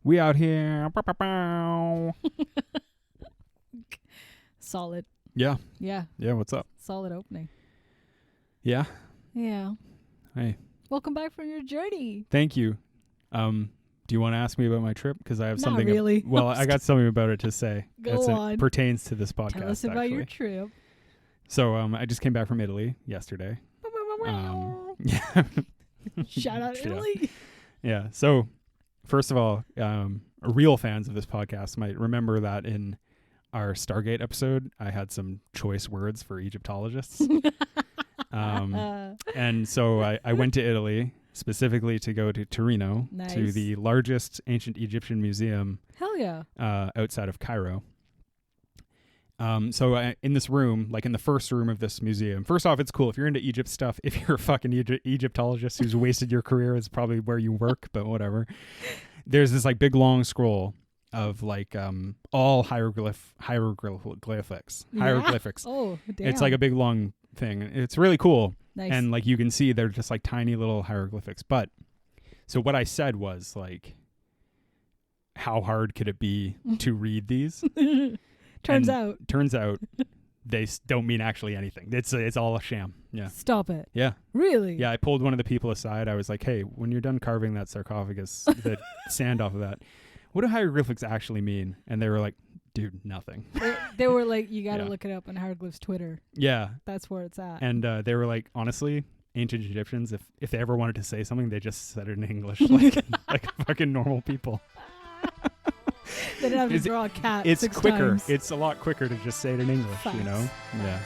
We out here. Bow, bow, bow. Solid. Yeah. Yeah. Yeah, what's up? Solid opening. Yeah. Yeah. Hey. Welcome back from your journey. Thank you. Do you want to ask me about my trip? Because I have Not something. really. Well, I got something about it to say. Go on. It pertains to this podcast. Tell us about your actually. trip. So, I just came back from Italy yesterday. Yeah. Shout out Italy. Yeah. So, first of all, real fans of this podcast might remember that in our Stargate episode, I had some choice words for Egyptologists. And so I went to Italy specifically to go to Torino, Nice. to the largest ancient Egyptian museum Hell yeah. outside of Cairo. So in this room, like in the first room of this museum, first off, it's cool. If you're into Egypt stuff, if you're a fucking Egyptologist who's wasted your career, it's probably where you work, but whatever. There's this like big long scroll of like all hieroglyphics. Yeah. Hieroglyphics. Oh, damn. It's like a big long thing. It's really cool. Nice. And like you can see they're just like tiny little hieroglyphics. But so what I said was like, how hard could it be to read these? Turns out they don't mean actually anything. It's all a sham. Yeah. Stop it. Yeah. Really? Yeah. I pulled one of the people aside. I was like, hey, when you're done carving that sarcophagus, the sand off of that, what do hieroglyphics actually mean? And they were like, dude, nothing. They were like, you got to Yeah. look it up on Hieroglyphs Twitter. Yeah. That's where it's at. And they were like, honestly, ancient Egyptians, if they ever wanted to say something, they just said it in English like fucking normal people. They didn't have to draw a cat. It's 6 quicker. times. It's a lot quicker to just say it in English, Facts. you know? Yeah.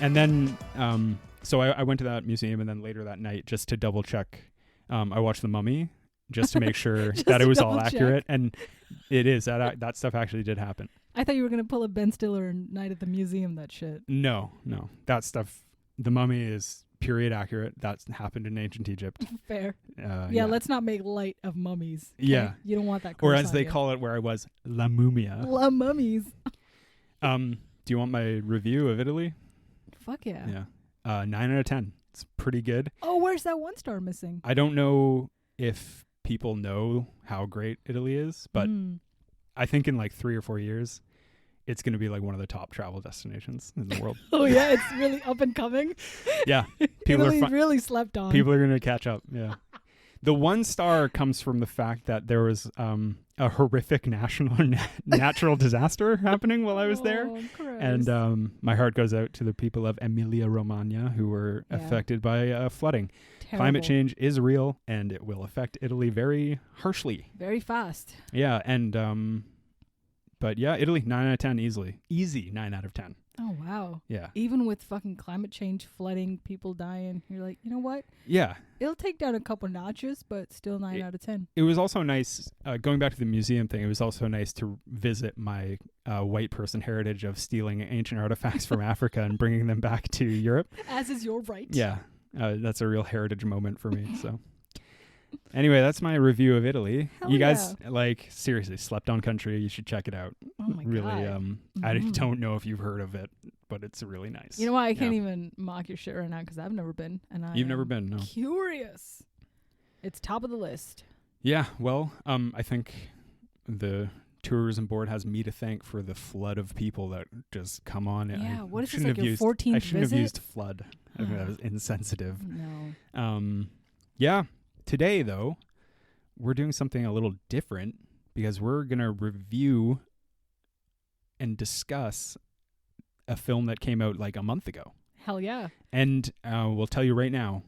And then, so I went to that museum, and then later that night, just to double check, I watched The Mummy just to make sure that it was all accurate, and it is that stuff actually did happen. I thought you were gonna pull a Ben Stiller and Night at the Museum. That shit. No, that stuff. The Mummy is period accurate. That's happened in ancient Egypt. Fair. Yeah. Let's not make light of mummies. Okay? Yeah. You don't want that. Or curse as on they you. call it where I was, La Mumia. La mummies. Do you want my review of Italy? Fuck yeah. Yeah. 9 out of 10. It's pretty good. Oh, where's that 1 star missing? I don't know if people know how great Italy is, but I think in like 3 or 4 years, it's going to be like one of the top travel destinations in the world. Oh yeah, it's really up and coming. Yeah. People Italy's are really slept on. People are going to catch up. Yeah. The 1 star comes from the fact that there was a horrific natural disaster happening while I was there. Gross. And my heart goes out to the people of Emilia-Romagna who were affected by flooding. Terrible. Climate change is real, and it will affect Italy very harshly. Very fast. Yeah, and but yeah, Italy 9 out of 10 easily. Easy 9 out of 10. Oh wow. Yeah. Even with fucking climate change, flooding, people dying, you're like, you know what? Yeah. It'll take down a couple notches, but still 9 out of 10. It was also nice, going back to the museum thing, it was also nice to visit my white person heritage of stealing ancient artifacts from Africa and bringing them back to Europe. As is your right. Yeah. That's a real heritage moment for me. So anyway, that's my review of Italy. Hell you guys, like, seriously, slept on country. You should check it out. Oh my really, God. I don't know if you've heard of it, but it's really nice. You know why I can't even mock your shit right now because I've never been, and You've never been, no. Curious. It's top of the list. Yeah, well, I think the tourism board has me to thank for the flood of people that just come on. Yeah, what is this, shouldn't like have your used, 14th I shouldn't visit? have used flood. I think that was insensitive. No. Yeah, today though, we're doing something a little different because we're gonna review and discuss a film that came out like a month ago. Hell yeah. And we'll tell you right now,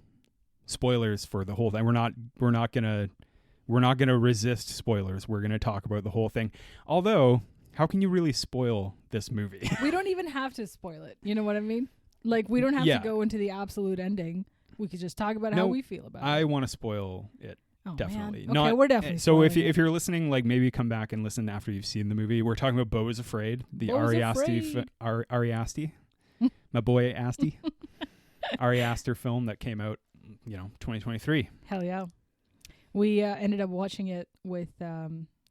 spoilers for the whole thing. We're not gonna resist spoilers. We're gonna talk about the whole thing. Although, how can you really spoil this movie? We don't even have to spoil it. You know what I mean? Like, we don't have to go into the absolute ending. We could just talk about how we feel about it. I want to spoil it. Oh, Definitely. Man. Okay, we're definitely So if spoiling it. you're listening, like, maybe come back and listen after you've seen the movie. We're talking about Beau is Afraid, the Ari Aster, Ari Aster, my boy Asti, Ari Aster film that came out 2023. Hell yeah. We ended up watching it with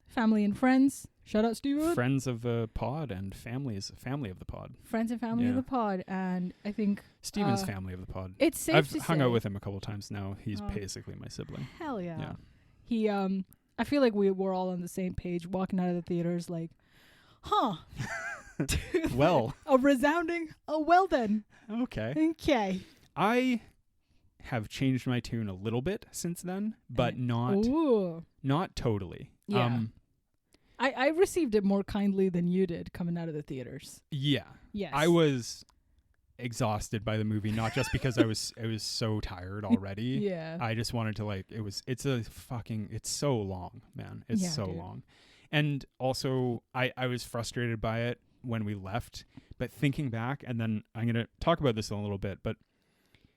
family and friends. Shout out, Steven. Friends of the pod and family of the pod. Friends and family of the pod. And I think Steven's family of the pod. It's safe I've to hung say, out with him a couple times now. He's basically my sibling. Hell yeah. Yeah. He I feel like we were all on the same page walking out of the theaters like, Well. A resounding, well then. Okay. I have changed my tune a little bit since then, but not totally. Yeah. I received it more kindly than you did coming out of the theaters. Yeah. Yes. I was exhausted by the movie, not just because I was so tired already. Yeah. I just wanted to it's so long, man. It's so long. And also I was frustrated by it when we left, but thinking back, and then I'm going to talk about this in a little bit, but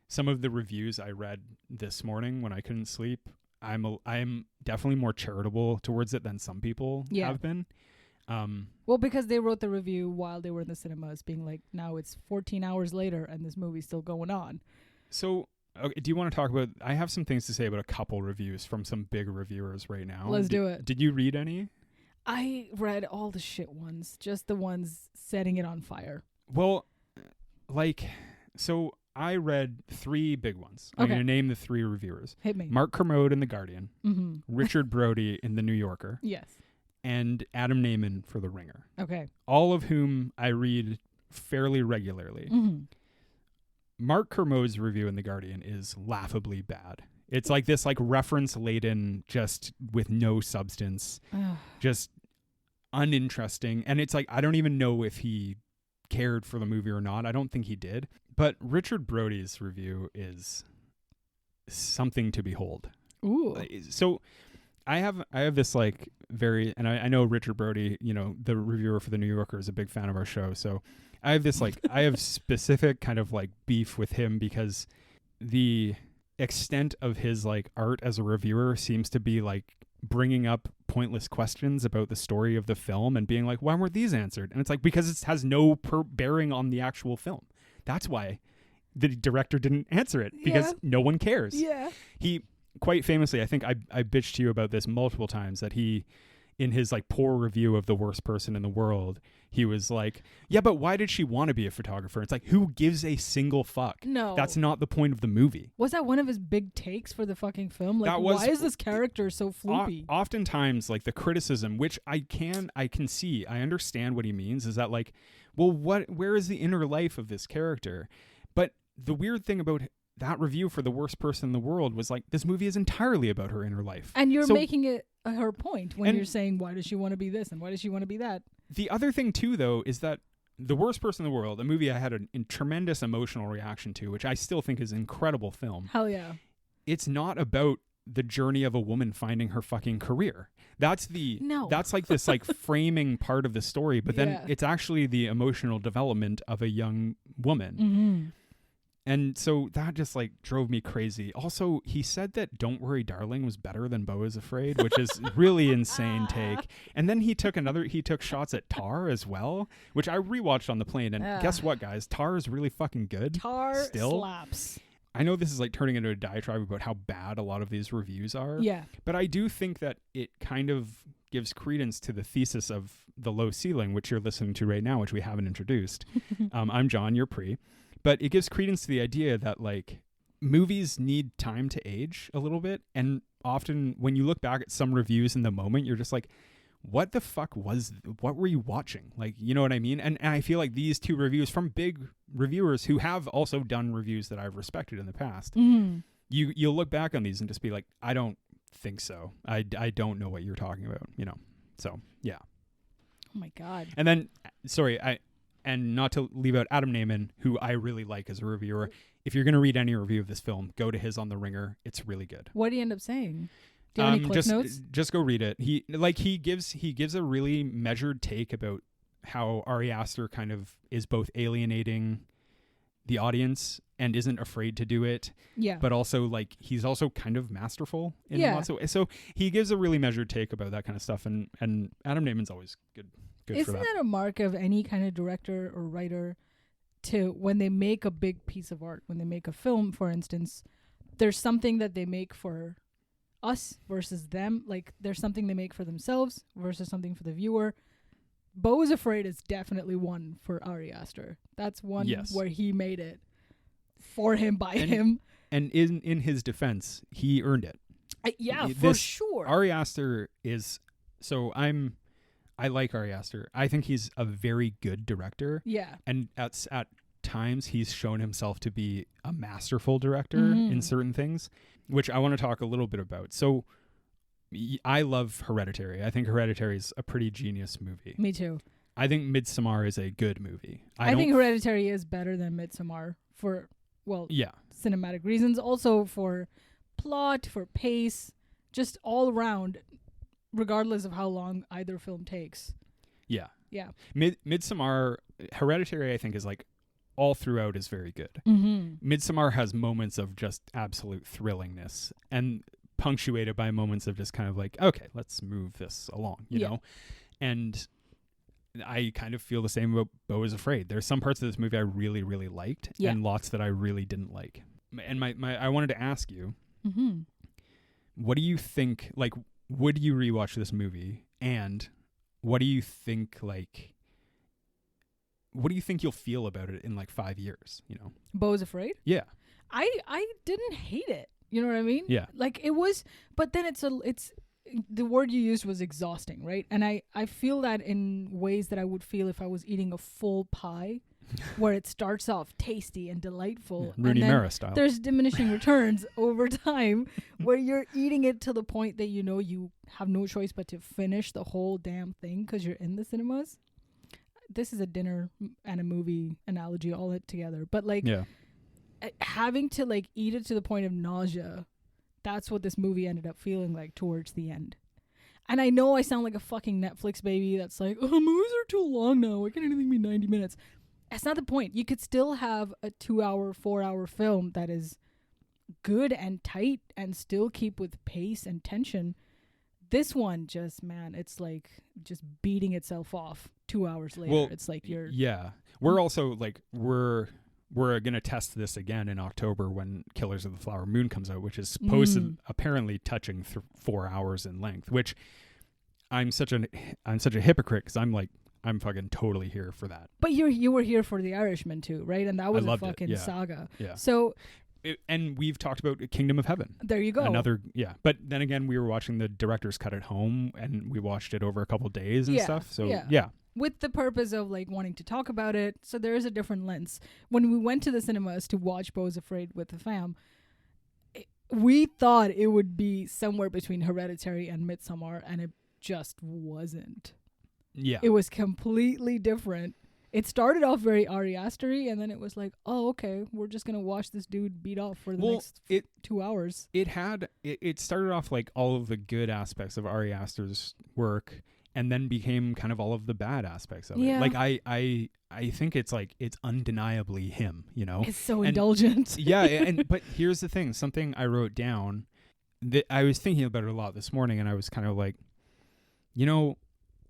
some of the reviews I read this morning when I couldn't sleep, I'm definitely more charitable towards it than some people have been. Well, because they wrote the review while they were in the cinemas, being like, now it's 14 hours later and this movie's still going on. So, okay, do you want to talk about? I have some things to say about a couple reviews from some big reviewers right now. Let's do it. Did you read any? I read all the shit ones, just the ones setting it on fire. Well, so I read 3 big ones. I'm going to name the 3 reviewers. Hit me. Mark Kermode in The Guardian, mm-hmm. Richard Brody in The New Yorker, yes, and Adam Naiman for The Ringer. Okay. All of whom I read fairly regularly. Mm-hmm. Mark Kermode's review in The Guardian is laughably bad. It's like this reference laden, just with no substance, just uninteresting. And it's like, I don't even know if he cared for the movie or not. I don't think he did. But Richard Brody's review is something to behold. Ooh. So I have this very, and I know Richard Brody, the reviewer for The New Yorker, is a big fan of our show. So I have this I have specific kind of beef with him because the extent of his art as a reviewer seems to be bringing up pointless questions about the story of the film and being like, why weren't these answered? And it's because it has no bearing on the actual film. That's why the director didn't answer it, because no one cares. Yeah. He quite famously, I think I bitched to you about this multiple times, that he, in his poor review of The Worst Person in the World, he was like, yeah, but why did she want to be a photographer? It's who gives a single fuck? No. That's not the point of the movie. Was that one of his big takes for the fucking film? Why is this character so floopy? Oftentimes, the criticism, which I can see, I understand what he means, is that well, where is the inner life of this character? But the weird thing about that review for The Worst Person in the World was this movie is entirely about her inner life. And you're making it her point when you're saying, why does she want to be this and why does she want to be that? The other thing too, though, is that The Worst Person in the World, a movie I had a tremendous emotional reaction to, which I still think is an incredible film. Hell yeah. It's not about the journey of a woman finding her fucking career. That's this framing part of the story, but then it's actually the emotional development of a young woman. Mm-hmm. And so that just drove me crazy. Also, he said that Don't Worry Darling was better than Beau is Afraid, which is really insane take. And then he took shots at Tar as well, which I rewatched on the plane. And guess what, guys? Tar is really fucking good. Tar still slaps. I know this is turning into a diatribe about how bad a lot of these reviews are. Yeah. But I do think that it kind of gives credence to the thesis of The Low Ceiling, which you're listening to right now, which we haven't introduced. I'm John, you're Pre. But it gives credence to the idea that movies need time to age a little bit. And often when you look back at some reviews in the moment, you're just what the fuck what were you watching? You know what I mean? And I feel these 2 reviews from big reviewers who have also done reviews that I've respected in the past, you'll look back on these and just be like, I don't think so. I don't know what you're talking about, So, yeah. Oh my God. And then, and not to leave out Adam Naiman, who I really like as a reviewer. If you're going to read any review of this film, go to his on The Ringer. It's really good. What did he end up saying? Do you have any clip notes? Just go read it. He gives a really measured take about how Ari Aster kind of is both alienating the audience and isn't afraid to do it. Yeah. But also he's also kind of masterful in lots of ways. So he gives a really measured take about that kind of stuff, and Adam Naiman's always good. Isn't that a mark of any kind of director or writer, to when they make a big piece of art, when they make a film, for instance, there's something that they make for us versus them. Like there's something they make for themselves versus something for the viewer. Beau is Afraid is definitely one for Ari Aster. That's one where he made it for him by him. And in his defense, he earned it. For sure. Ari Aster is I like Ari Aster. I think he's a very good director. Yeah. And at times he's shown himself to be a masterful director in certain things, which I want to talk a little bit about. So I love Hereditary. I think Hereditary is a pretty genius movie. Me too. I think Midsommar is a good movie. I think Hereditary is better than Midsommar for, cinematic reasons. Also for plot, for pace, just all around, regardless of how long either film takes. Yeah. Yeah. Midsommar, Hereditary, I think, is like all throughout is very good. Midsommar has moments of just absolute thrillingness and punctuated by moments of just kind of like, okay, let's move this along, you know? And I kind of feel the same about Beau is Afraid. There's some parts of this movie I really, really liked and lots that I really didn't like. And I wanted to ask you, what do you think, like, would you rewatch this movie? And what do you think, like, what do you think you'll feel about it in like 5 years, you know? Beau is Afraid? Yeah. I didn't hate it. You know what I mean? Yeah. Like it was, but then it's the word you used was exhausting, right? And I feel that in ways that I would feel if I was eating a full pie where it starts off tasty and delightful. Rooney and Mara style. There's diminishing returns over time where you're eating it to the point that you know you have no choice but to finish the whole damn thing because you're in the cinemas. This is a dinner and a movie analogy all together. But like having to like eat it to the point of nausea, that's what this movie ended up feeling like towards the end. And I know I sound like a fucking Netflix baby that's like, oh, movies are too long now. Why can't anything be 90 minutes? That's not the point. You could still have a 2-hour, 4-hour film that is good and tight and still keep with pace and tension. This one just, man, it's like just beating itself off 2 hours later. Well, it's like you're... Yeah. We're also like, we're going to test this again in October when Killers of the Flower Moon comes out, which is supposed to apparently touching 4 hours in length, which I'm such a hypocrite because I'm fucking totally here for that. But you were here for The Irishman too, right? And that was a fucking saga. Yeah. So... and we've talked about Kingdom of Heaven. There you go. But then again, we were watching the director's cut at home, and we watched it over a couple days and stuff. So with the purpose of like wanting to talk about it, so there is a different lens. When we went to the cinemas to watch Beau is Afraid with the fam, we thought it would be somewhere between Hereditary and Midsommar, and it just wasn't. Yeah, it was completely different. It started off very Ari Aster-y, and then it was like, oh, okay, we're just going to watch this dude beat off for the next 2 hours. It started off like all of the good aspects of Ari Aster's work, and then became kind of all of the bad aspects of it. Like, I think it's like, it's undeniably him, you know? It's so indulgent. But here's the thing, something I wrote down, that I was thinking about it a lot this morning, and I was kind of like, you know,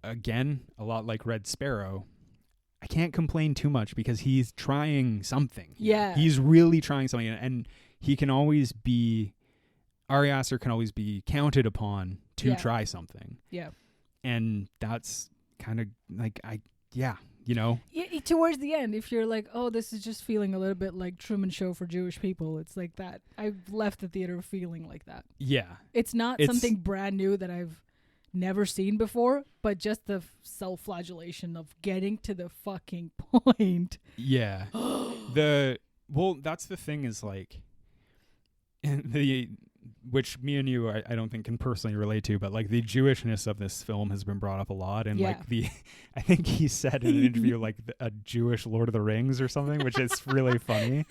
again, a lot like Red Sparrow, I can't complain too much because he's trying something. Yeah. He's really trying something, and he can always be, Ari Aster can always be counted upon to try something. Yeah. And that's kind of like, you know. Towards the end, if you're like, oh, this is just feeling a little bit like Truman Show for Jewish people, it's like that. I left the theater feeling like that. Yeah. It's not something brand new that I've never seen before, but just the self-flagellation of getting to the fucking point. Yeah. That's the thing is like, which me and you I don't think can personally relate to, but like the Jewishness of this film has been brought up a lot, and like I think he said in an interview like a Jewish Lord of the Rings or something, which is really funny.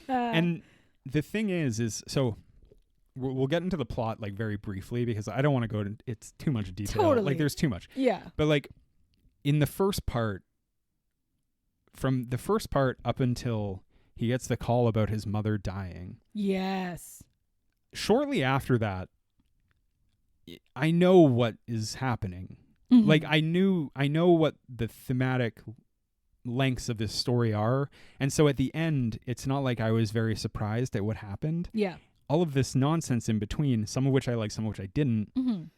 And the thing is so we'll get into the plot like very briefly because I don't want to go into it's too much detail. Totally. Like there's too much. Yeah. But like in the first part, from the first part up until he gets the call about his mother dying. Yes. Shortly after that, I know what is happening. Mm-hmm. Like I know what the thematic lengths of this story are. And so at the end, it's not like I was very surprised at what happened. Yeah. all of this nonsense in between, some of which I liked, some of which I didn't,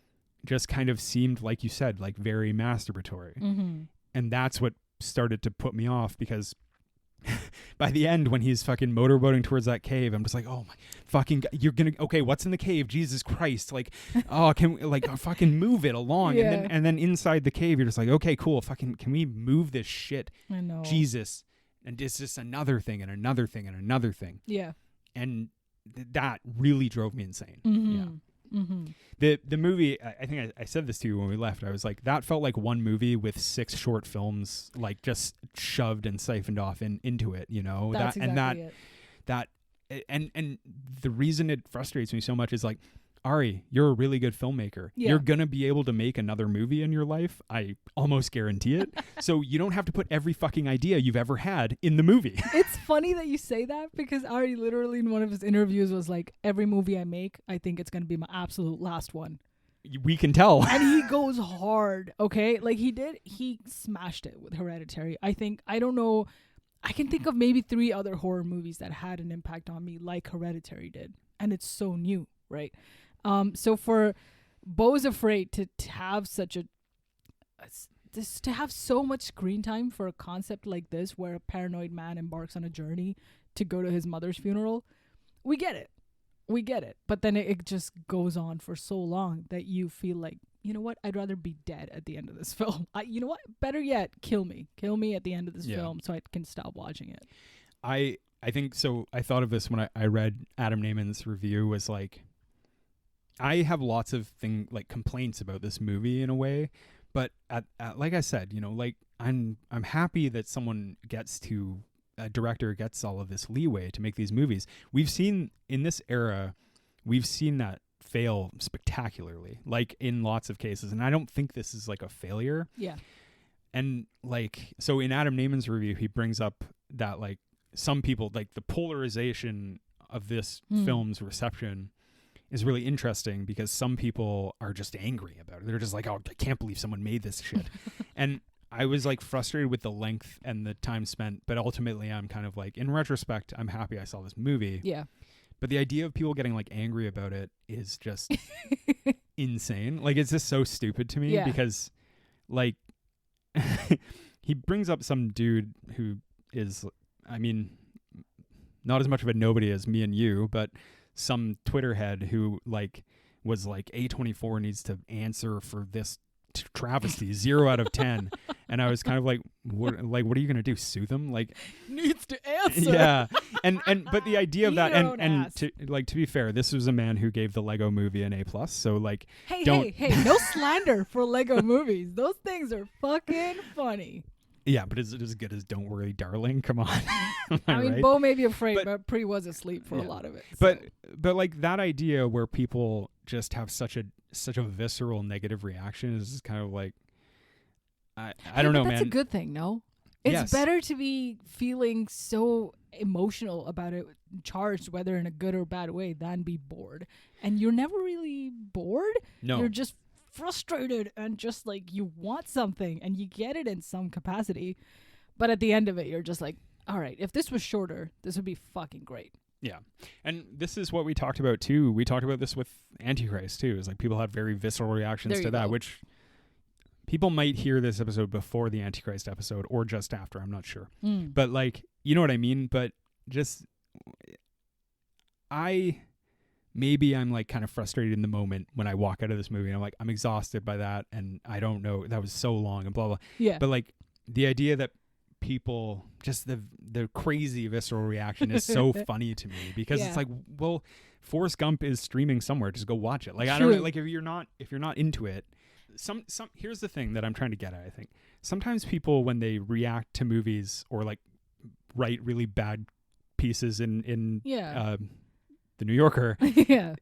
just kind of seemed, like you said, like very masturbatory. And that's what started to put me off, because by the end, when he's fucking motorboating towards that cave, I'm just like, oh my fucking God, you're gonna, okay, what's in the cave? Jesus Christ. Like, oh, can we, like, fucking move it along. Yeah. And then inside the cave, you're just like, okay, cool. Fucking, can we move this shit? I know. Jesus. And it's just another thing and another thing and another thing. Yeah. And that really drove me insane. Yeah. The movie, I think I said this to you when we left. I was like, that felt like one movie with 6 short films, like just shoved and siphoned off into it, you know. That's exactly it. And the reason it frustrates me so much is like, Ari, you're a really good filmmaker. Yeah. You're gonna be able to make another movie in your life. I almost guarantee it. So you don't have to put every fucking idea you've ever had in the movie. It's funny that you say that, because Ari literally in one of his interviews was like, every movie I make, I think it's going to be my absolute last one. We can tell. And he goes hard, okay? Like he smashed it with Hereditary. I don't know, I can think of maybe 3 other horror movies that had an impact on me like Hereditary did. And it's so new, right? So for Beau's Afraid to have to have so much screen time for a concept like this, where a paranoid man embarks on a journey to go to his mother's funeral, we get it. But then it just goes on for so long that you feel like, you know what, I'd rather be dead at the end of this film. You know what, better yet, kill me at the end of this film so I can stop watching it. I think so. I thought of this when I read Adam Naiman's review, was like, I have lots of complaints about this movie in a way, but at like I said, you know, like I'm happy that a director gets all of this leeway to make these movies. We've seen in this era, that fail spectacularly, like in lots of cases, and I don't think this is like a failure. Yeah. And like, so in Adam Naiman's review, he brings up that like some people, like the polarization of this film's reception is really interesting, because some people are just angry about it. They're just like, oh, I can't believe someone made this shit. And I was like frustrated with the length and the time spent, but ultimately I'm kind of like, in retrospect, I'm happy I saw this movie. Yeah. But the idea of people getting like angry about it is just insane. Like, it's just so stupid to me, because like he brings up some dude who is, I mean, not as much of a nobody as me and you, but some Twitter head who like was like, A24 needs to answer for this travesty, 0 out of 10. And I was kind of like, what are you gonna do, sue them? Like, needs to answer. Yeah. And but the idea of that, and to be fair, this was a man who gave the Lego movie an A+, so like, hey, no slander for Lego movies. Those things are fucking funny. Yeah, but is it as good as Don't Worry, Darling? Come on. I mean, right? Beau may be afraid, but Pre was asleep for a lot of it. So. But like that idea where people just have such a visceral negative reaction is kind of like, I don't know, man. That's a good thing, no? It's better to be feeling so emotional about it, charged, whether in a good or bad way, than be bored. And you're never really bored. No. You're just frustrated and just like you want something, and you get it in some capacity, but at the end of it you're just like, all right, if this was shorter, this would be fucking great. Yeah. And this is what we talked about too. We talked about this with Antichrist too. Is like people had very visceral reactions to that, which people might hear this episode before the Antichrist episode or just after, I'm not sure. But like, you know what I mean? But just maybe I'm like kind of frustrated in the moment when I walk out of this movie and I'm like, I'm exhausted by that, and I don't know, that was so long and blah blah. Yeah. But like the idea that people just the crazy visceral reaction is so funny to me, because it's like, well, Forrest Gump is streaming somewhere, just go watch it. Like, I don't know, like if you're not into it, some here's the thing that I'm trying to get at. I think sometimes people, when they react to movies or like write really bad pieces in the New Yorker,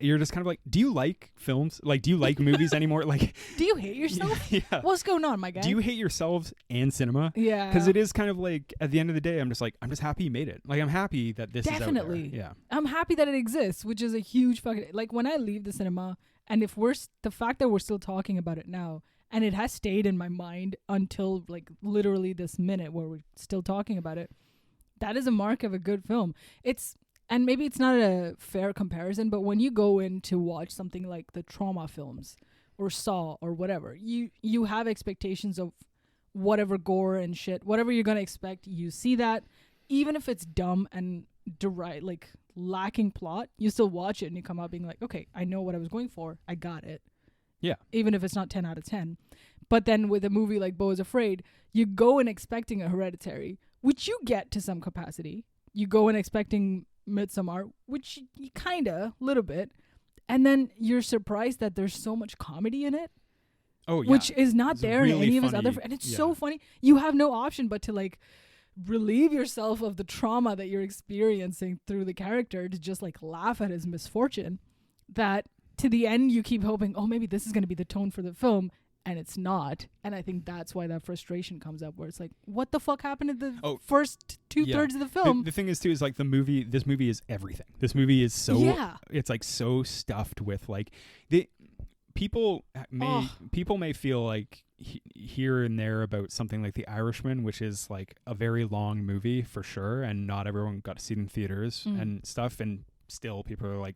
you're just kind of like, do you like films? Like, do you like movies anymore? Like, do you hate yourself? Yeah. What's going on, my guy? Do you hate yourselves and cinema? Yeah. Because it is kind of like, at the end of the day, I'm just happy you made it. Like, I'm happy that this is out there. Yeah. I'm happy that it exists, which is a huge fucking, like, when I leave the cinema, and if the fact that we're still talking about it now, and it has stayed in my mind until like literally this minute where we're still talking about it, that is a mark of a good film. and maybe it's not a fair comparison, but when you go in to watch something like the trauma films or Saw or whatever, you have expectations of whatever gore and shit, whatever you're going to expect. You see that, even if it's dumb and like lacking plot, you still watch it and you come out being like, okay, I know what I was going for. I got it. Yeah. Even if it's not 10 out of 10. But then with a movie like Beau is Afraid, you go in expecting a Hereditary, which you get to some capacity. You go in expecting Midsommar, which you kinda, little bit. And then you're surprised that there's so much comedy in it. Oh, yeah. Which is not It's there really in any of his funny. other... And it's so funny. You have no option but to like relieve yourself of the trauma that you're experiencing through the character to just like laugh at his misfortune. That to the end you keep hoping, oh, maybe this is going to be the tone for the film, and it's not. And I think that's why that frustration comes up, where it's like, what the fuck happened in the first 2/3 of the film? The thing is too is like this movie is everything. This movie is so it's like so stuffed with like people may feel like here and there about something like The Irishman, which is like a very long movie for sure, and not everyone got to see it in theaters and stuff, and still people are like,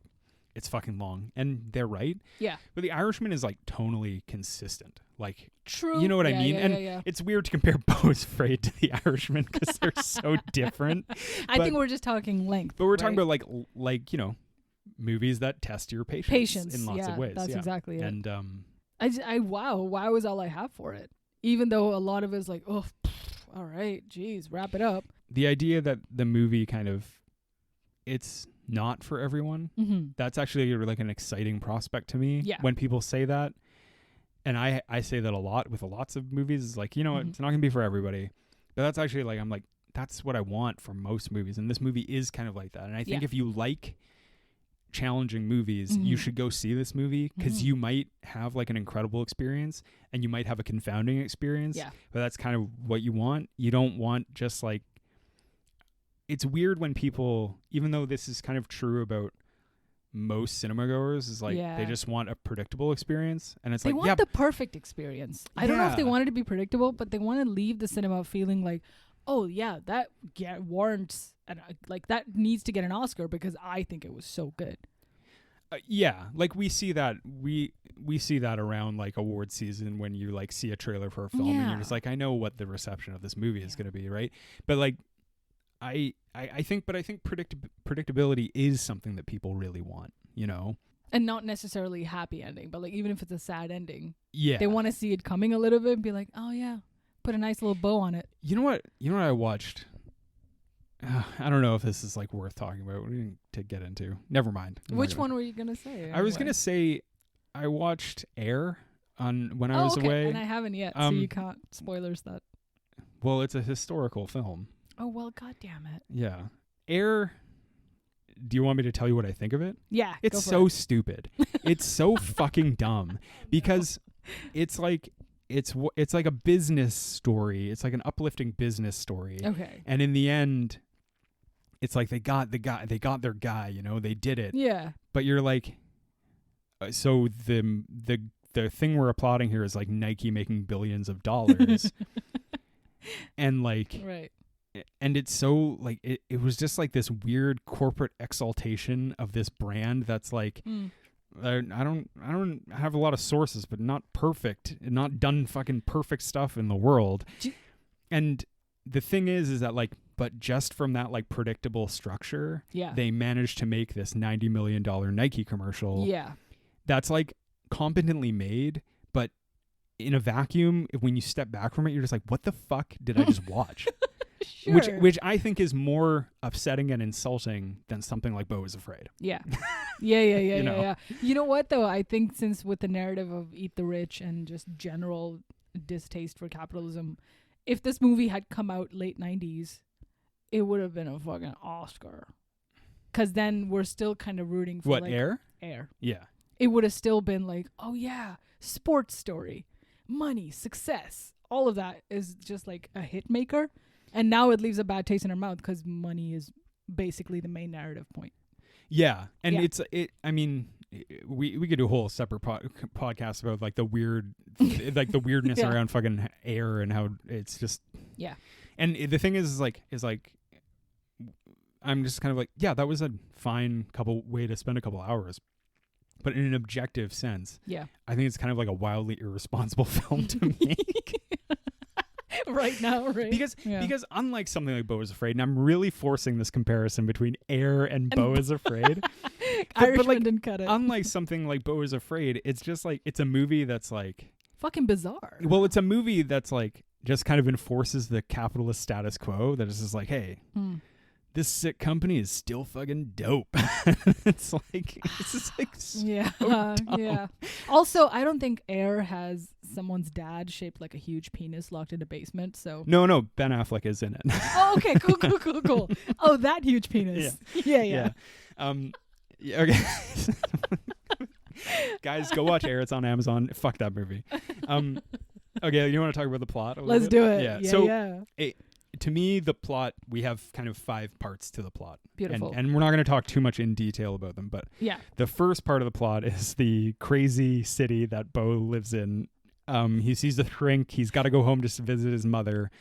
it's fucking long, and they're right. Yeah. But The Irishman is like tonally consistent. Like, true. You know what I mean? Yeah. It's weird to compare Beau is Afraid to The Irishman because they're so different. I think we're just talking length. But we're talking about like, you know, movies that test your patience in lots of ways. That's exactly it. And wow is all I have for it. Even though a lot of it is like, oh, all right, geez, wrap it up. The idea that the movie kind of, it's not for everyone. That's actually like an exciting prospect to me. Yeah. When people say that, and I say that a lot with lots of movies. It's like, you know, it's not gonna be for everybody. But that's actually like, I'm like, that's what I want for most movies, and this movie is kind of like that. And I think if you like challenging movies, you should go see this movie, because you might have like an incredible experience, and you might have a confounding experience. Yeah. But that's kind of what you want. You don't want just like, it's weird when people, even though this is kind of true about most cinema goers, is like they just want a predictable experience, and it's they like want the perfect experience. I don't know if they want it to be predictable, but they want to leave the cinema feeling like, oh yeah, that warrants like that needs to get an Oscar because I think it was so good. Like we see that we see that around like award season when you like see a trailer for a film and you're just like, I know what the reception of this movie is going to be, right? But like I think predictability is something that people really want, you know? And not necessarily happy ending, but like even if it's a sad ending, they want to see it coming a little bit and be like, oh yeah, put a nice little bow on it. You know what I watched? I don't know if this is like worth talking about to get into. Never mind. Which one were you gonna say? Anyway? I was gonna say I watched Air when I was away, and I haven't yet, so you can't spoilers that. Well, it's a historical film. Oh well, god damn it. Yeah, Air. Do you want me to tell you what I think of it? Yeah, it's so stupid. It's so fucking dumb because it's like a business story. It's like an uplifting business story. Okay. And in the end, it's like they got their guy, you know, they did it. Yeah. But you're like, so the thing we're applauding here is like Nike making billions of dollars. And like, right. And it's so like, it was just like this weird corporate exaltation of this brand that's like, I don't have a lot of sources, but not perfect, not done fucking perfect stuff in the world. And the thing is that like, but just from that like predictable structure, they managed to make this $90 million Nike commercial. Yeah. That's like competently made, but in a vacuum, when you step back from it, you're just like, what the fuck did I just watch? Sure. Which I think is more upsetting and insulting than something like Beau is Afraid. Yeah. Yeah. You know what though? I think since with the narrative of Eat the Rich and just general distaste for capitalism, if this movie had come out late 90s, it would have been a fucking Oscar. Because then we're still kind of rooting for like Air? Air. Yeah. It would have still been like, oh yeah, sports story, money, success. All of that is just like a hit maker. And now it leaves a bad taste in our mouth because money is basically the main narrative point. Yeah. And I mean, we could do a whole separate podcast about like the weird, like the weirdness around fucking Air and how it's just. Yeah. And the thing is like I'm just kind of like, yeah, that was a fine way to spend a couple hours. But in an objective sense, Yeah. I think it's kind of like a wildly irresponsible film to make. Right now, right? Because unlike something like Beau is Afraid, and I'm really forcing this comparison between Air and Beau is Afraid. Irishman like, didn't cut it. Unlike something like Beau is Afraid, it's just like, it's a movie that's like... Fucking bizarre. Well, it's a movie that's like, just kind of enforces the capitalist status quo that is just like, hey... This sick company is still fucking dope. It's just like so dumb. Yeah. Also, I don't think Air has someone's dad shaped like a huge penis locked in a basement. So no, Ben Affleck is in it. Oh, okay, cool. Oh, that huge penis. Yeah. Okay. Guys, go watch Air. It's on Amazon. Fuck that movie. Okay, you want to talk about the plot? Let's do it. Yeah. To me, the plot, we have kind of 5 parts to the plot. Beautiful. And we're not going to talk too much in detail about them, but the first part of the plot is the crazy city that Beau lives in. He sees a shrink. He's got to go home just to visit his mother.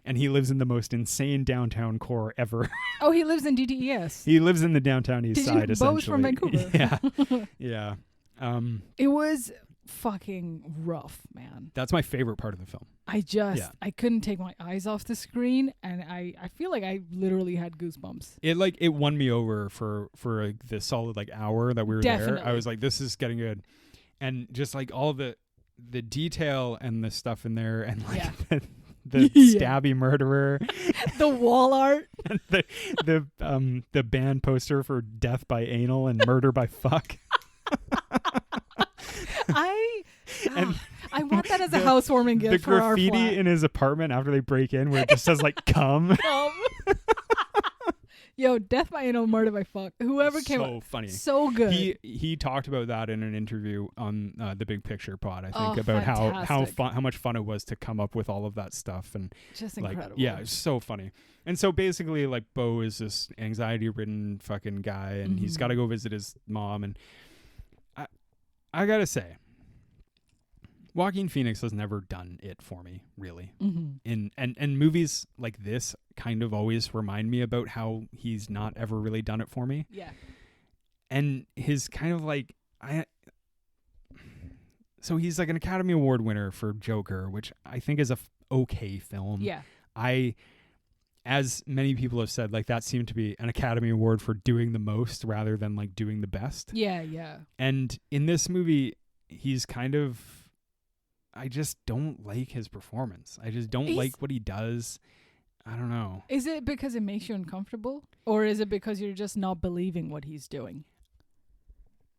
And he lives in the most insane downtown core ever. Oh, he lives in DDES. He lives in the downtown east side, essentially. Beau's from Vancouver. Yeah. It was fucking rough, man. That's my favorite part of the film. I couldn't take my eyes off the screen, and I feel like I literally had goosebumps. It won me over for the solid like hour that we were there. I was like, this is getting good. And just like all the detail and the stuff in there, and like the stabby murderer, the wall art, the band poster for Death by Anal and Murder by Fuck. I want that as a housewarming gift for our flat. The graffiti in his apartment after they break in where it just says like come. Yo, Death by Anal, Murder by Fuck. Whoever came up. So funny. So good. He talked about that in an interview on the Big Picture pod, I think, about fantastic. how much fun it was to come up with all of that stuff. And just like, incredible. Yeah, it's so funny. And so basically like Beau is this anxiety-ridden fucking guy, and he's got to go visit his mom. And I got to say, Joaquin Phoenix has never done it for me, really. And movies like this kind of always remind me about how he's not ever really done it for me. Yeah. And his kind of like so he's like an Academy Award winner for Joker, which I think is a okay film. Yeah. As many people have said, like that seemed to be an Academy Award for doing the most rather than like doing the best. Yeah. And in this movie, he's kind of, I just don't like his performance. I just don't like what he does. I don't know. Is it because it makes you uncomfortable? Or is it because you're just not believing what he's doing?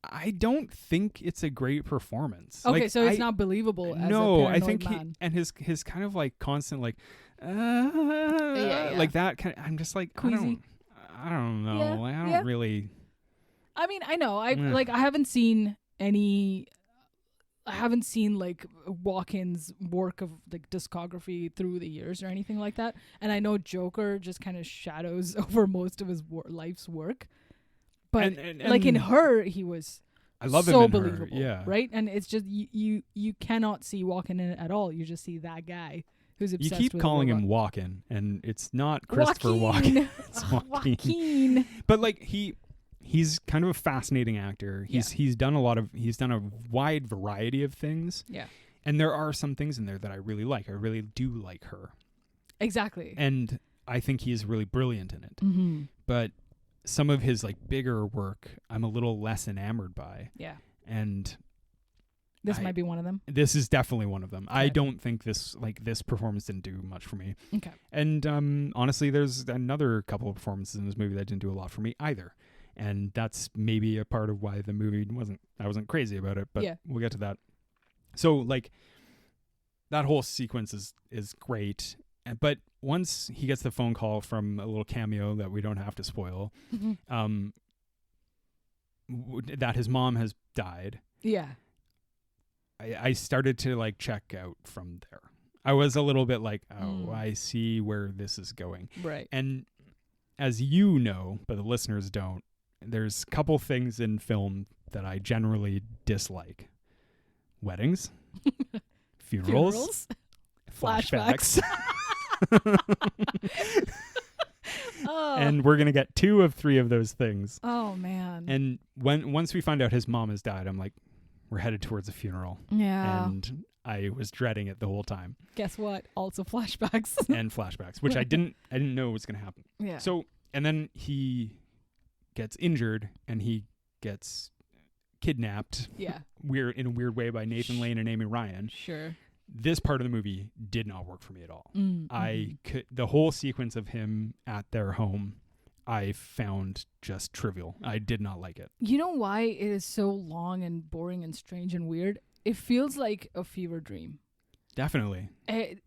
I don't think it's a great performance. Okay, like, so it's not believable as a no, paranoid I think man. and his kind of like constant like yeah. like that kind of, I'm just like queasy. I don't know. Yeah, Like, I don't really. I mean, I know. I haven't seen like Joaquin's work of like discography through the years or anything like that. And I know Joker just kind of shadows over most of his life's work. But and like in Her, he was I love so him in believable, Her. Yeah. Right? And it's just you cannot see Joaquin in it at all. You just see that guy who's obsessed with You keep calling him Walken, and it's not Christopher Walken. It's Joaquin. But like he's kind of a fascinating actor. He's done a wide variety of things. Yeah. And there are some things in there that I really like. I really do like Her. Exactly. And I think he's really brilliant in it. But some of his like bigger work I'm a little less enamored by. Yeah. And this might be one of them. This is definitely one of them. Okay. I don't think this performance didn't do much for me. Okay. And honestly, there's another couple of performances in this movie that didn't do a lot for me either. And that's maybe a part of why the movie I wasn't crazy about it, but we'll get to that. So like that whole sequence is great. But once he gets the phone call from a little cameo that we don't have to spoil, that his mom has died. Yeah. I started to like check out from there. I was a little bit like, I see where this is going. Right. And as you know, but the listeners don't, there's a couple things in film that I generally dislike. Weddings, funerals, flashbacks. Oh. And we're going to get 2 of 3 of those things. Oh, man. And once we find out his mom has died, I'm like, we're headed towards a funeral. Yeah. And I was dreading it the whole time. Guess what? Also flashbacks. And flashbacks, which I didn't know was going to happen. Yeah. So, and then he gets injured and he gets kidnapped. Yeah. In a weird way by Nathan Lane and Amy Ryan. Sure. This part of the movie did not work for me at all. Mm-hmm. The whole sequence of him at their home, I found just trivial. I did not like it. You know why it is so long and boring and strange and weird? It feels like a fever dream. Definitely.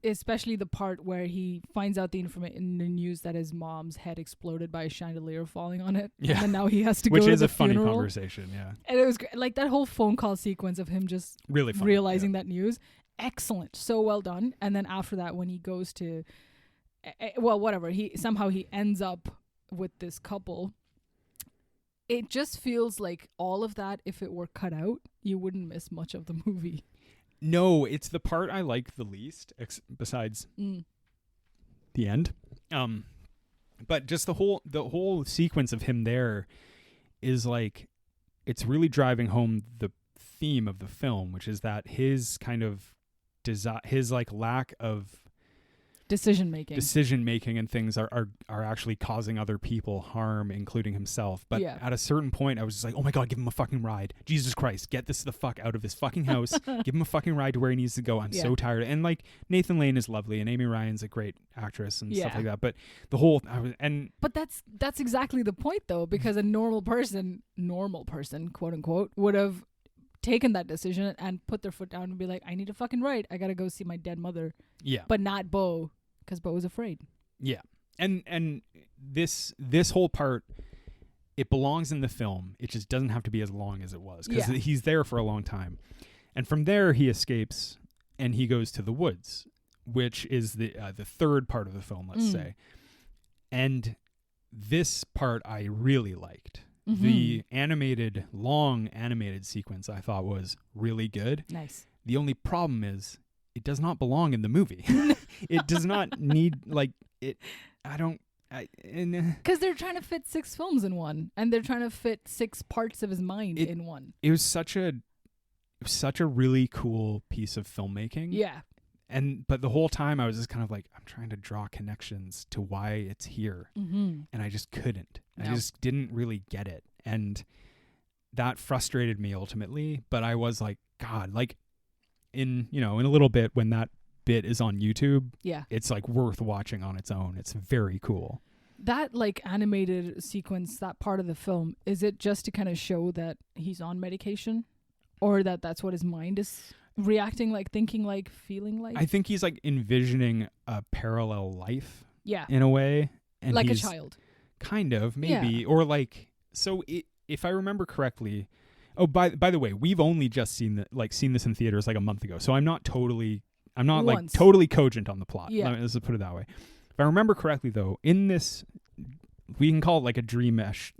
Especially the part where he finds out the information in the news that his mom's head exploded by a chandelier falling on it. Yeah. And now he has to Which go to is the a funny funeral. conversation, yeah. And it was like that whole phone call sequence of him just Really funny, realizing that news. Excellent. So well done. And then after that, when he goes to, well, whatever, he ends up with this couple. It just feels like all of that, if it were cut out, you wouldn't miss much of the movie. No, it's the part I like the least, besides the end. But just the whole sequence of him there is like, it's really driving home the theme of the film, which is that his kind of his like lack of decision making and things are actually causing other people harm, including himself. But at a certain point I was just like, oh my God, give him a fucking ride. Jesus Christ, get the fuck out of this fucking house. Give him a fucking ride to where he needs to go. I'm so tired. And like, Nathan Lane is lovely and Amy Ryan's a great actress and stuff like that, but the whole but that's exactly the point though, because a normal person quote unquote would have taken that decision and put their foot down and be like, I need a fucking ride. I gotta go see my dead mother. Yeah. But not Beau, because Beau was afraid. Yeah. And this whole part, it belongs in the film. It just doesn't have to be as long as it was, because he's there for a long time. And from there he escapes and he goes to the woods, which is the third part of the film, let's say. And this part I really liked. Mm-hmm. The long animated sequence I thought was really good. Nice. The only problem is it does not belong in the movie. It does not need, like, it. Because they're trying to fit 6 films in one, and they're trying to fit 6 parts of his mind in one. It was such a really cool piece of filmmaking. Yeah. But the whole time I was just kind of like, I'm trying to draw connections to why it's here. Mm-hmm. And I just couldn't. No. I just didn't really get it. And that frustrated me ultimately. But I was like, God, like in a little bit when that bit is on YouTube, it's like worth watching on its own. It's very cool. That like animated sequence, that part of the film, is it just to kind of show that he's on medication, or that's what his mind is reacting like, thinking like, feeling like? I think he's like envisioning a parallel life. Yeah. In a way. And like a child. Kind of, maybe. Yeah. Or like, so if I remember correctly, by the way, we've only just seen this in theaters like a month ago. So I'm not totally cogent on the plot. Yeah. Let's put it that way. If I remember correctly though, in this, we can call it like a dream-esque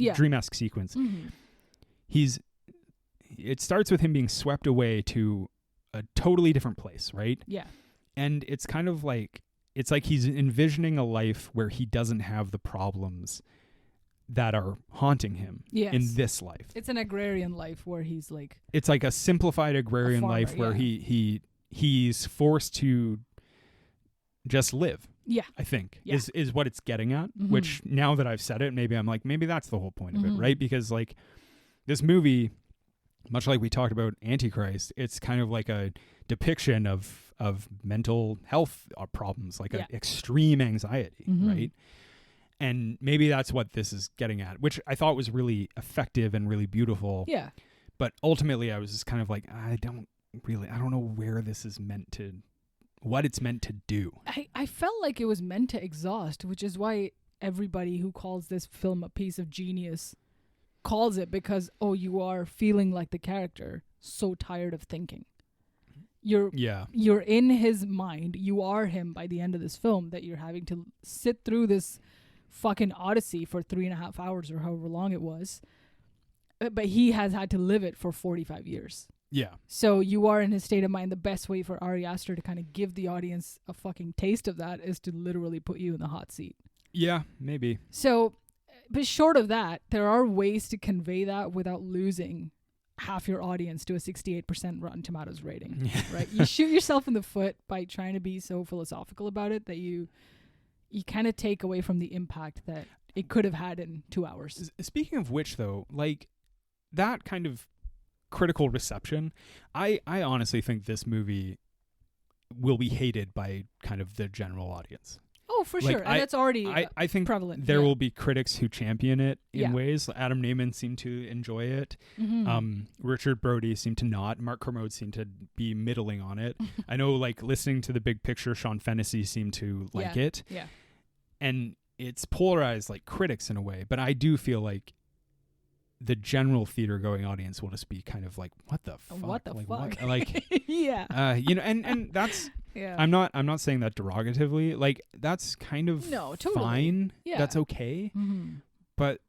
sequence. Mm-hmm. It starts with him being swept away to a totally different place, right? Yeah. And it's kind of like, it's like he's envisioning a life where he doesn't have the problems that are haunting him in this life. It's an agrarian life where he's like... It's like a simplified agrarian life where he's forced to just live. Yeah. I think is what it's getting at, which now that I've said it, maybe I'm like, maybe that's the whole point of it, right? Because like this movie, much like we talked about Antichrist, it's kind of like a depiction of mental health problems, like extreme anxiety, right? And maybe that's what this is getting at, which I thought was really effective and really beautiful. Yeah. But ultimately, I was just kind of like, I don't know where this is what it's meant to do. I felt like it was meant to exhaust, which is why everybody who calls this film a piece of genius calls it, because you are feeling like the character, so tired of thinking. You're in his mind. You are him by the end of this film, that you're having to sit through this fucking odyssey for 3.5 hours or however long it was. But he has had to live it for 45 years. Yeah. So you are in his state of mind. The best way for Ari Aster to kind of give the audience a fucking taste of that is to literally put you in the hot seat. Yeah, maybe. So, but short of that, there are ways to convey that without losing half your audience to a 68% Rotten Tomatoes rating, right? You shoot yourself in the foot by trying to be so philosophical about it that you kind of take away from the impact that it could have had in 2 hours. Speaking of which, though, like that kind of critical reception, I honestly think this movie will be hated by kind of the general audience. Oh, for sure. And that's already I think prevalent. There will be critics who champion it in Yeah. ways. Adam Naiman seemed to enjoy it. Richard Brody seemed to not. Mark Kermode seemed to be middling on it. I know, like, listening to The Big Picture, Sean Fennessy seemed to like it. Yeah. And it's polarized, like, critics in a way. But I do feel like the general theater going audience will just be kind of like, what the fuck? What the fuck? What? Like, yeah. you know, and that's, Yeah. I'm not saying that derogatively. Like, that's kind of totally. fine. Yeah. That's okay. Mm-hmm. But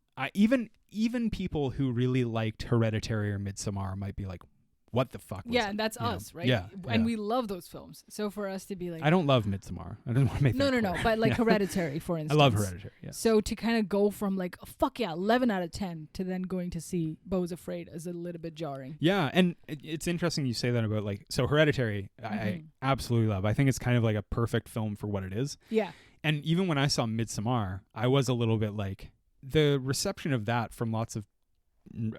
even people who really liked Hereditary or Midsommar might be like, what the fuck was Yeah, it? and that's You know? us, right? Yeah. And we love those films. So for us to be like, I don't love Midsommar. I don't want to make that no, clear. but like Yeah. Hereditary, for I instance. love Hereditary. Yeah. So to kind of go from like, fuck yeah, 11 out of 10 to then going to see Beau's Afraid is a little bit jarring. Yeah, and it's interesting you say that about, like, so Hereditary, I absolutely love. I think it's kind of like a perfect film for what it is. Yeah. And even when I saw Midsommar, I was a little bit like, the reception of that from lots of,